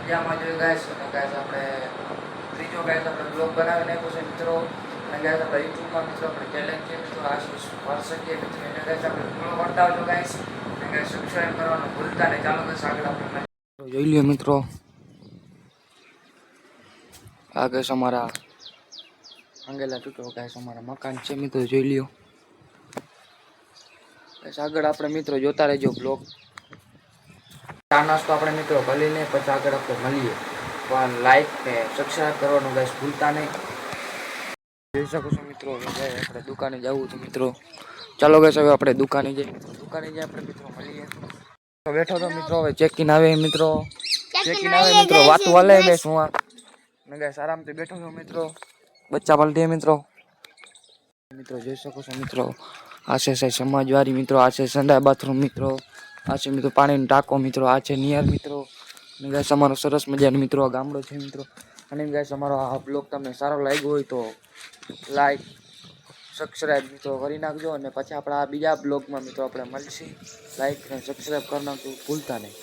મજામાં જોઈ ગાઈસ અને ગાઈસ આપણે ત્રીજો ગાઈસ આપણે બ્લોગ બનાવી નાખ્યો છે મિત્રો અને ગાઈસ આપણે યુટ્યુબમાં મિત્રો આપણે ચેલેન્જ છે મિત્રો આશીષ વર્ષીય મિત્રો એને ગાઈસ આપણે ફોલો કરતા આવજો ગાઈસ અને ગાઈસ સબસ્ક્રાઇબ કરવાનું ભૂલતા નહીં. ચાલો ગાઈસ આગળ આપણે જોઈ લ્યો મિત્રો. આ ગાઈસ અમારા અંગેલા તૂટો ગાઈસ અમારા મકાન છે મિત્રો, જોઈ લ્યો ગાઈસ. આગળ આપણે મિત્રો જોતા રહેજો બ્લોગ. ચા નાસ્તો આપણે મિત્રો કરી લઈએ પછી આગળ આપણે મળીએ. પણ લાઈક ને સબસ્ક્રાઇબ કરવાનું ગાઈસ ભૂલતા નહીં. જોઈ શકો છો મિત્રો આપણે દુકાને જવું તો મિત્રો ચાલો ગાઈસ હવે આપણે દુકાને જઈએ આપણે મિત્રો મળીએ. બેઠો તો મિત્રો હવે ચેકિન આવે મિત્રો વાતું હાલે બેસ હું ને ગાઈસ આરામથી બેઠો છો મિત્રો. બચ્ચા પલટી મિત્રો જોઈ શકો છો મિત્રો. આ છે સમાજવાડી મિત્રો, આ છે સંડાય બાથરૂમ મિત્રો, આ છે મિત્રો પાણીનો ટાંકો મિત્રો, આ છે નિયર મિત્રો. અને ગાઈસ અમારો સરસ મજાનો મિત્રો આ ગામડો છે મિત્રો. અને ગાઈસ અમારો આ બ્લોગ તમને સારો લાગ્યો હોય તો લાઈક સબસ્ક્રાઇબ મિત્રો કરી નાખજો. અને પછી આપણા આ બીજા બ્લોગમાં મિત્રો આપણે મળીશું. લાઈક અને સબસ્ક્રાઇબ કરી નાખજો ભૂલતા નહીં.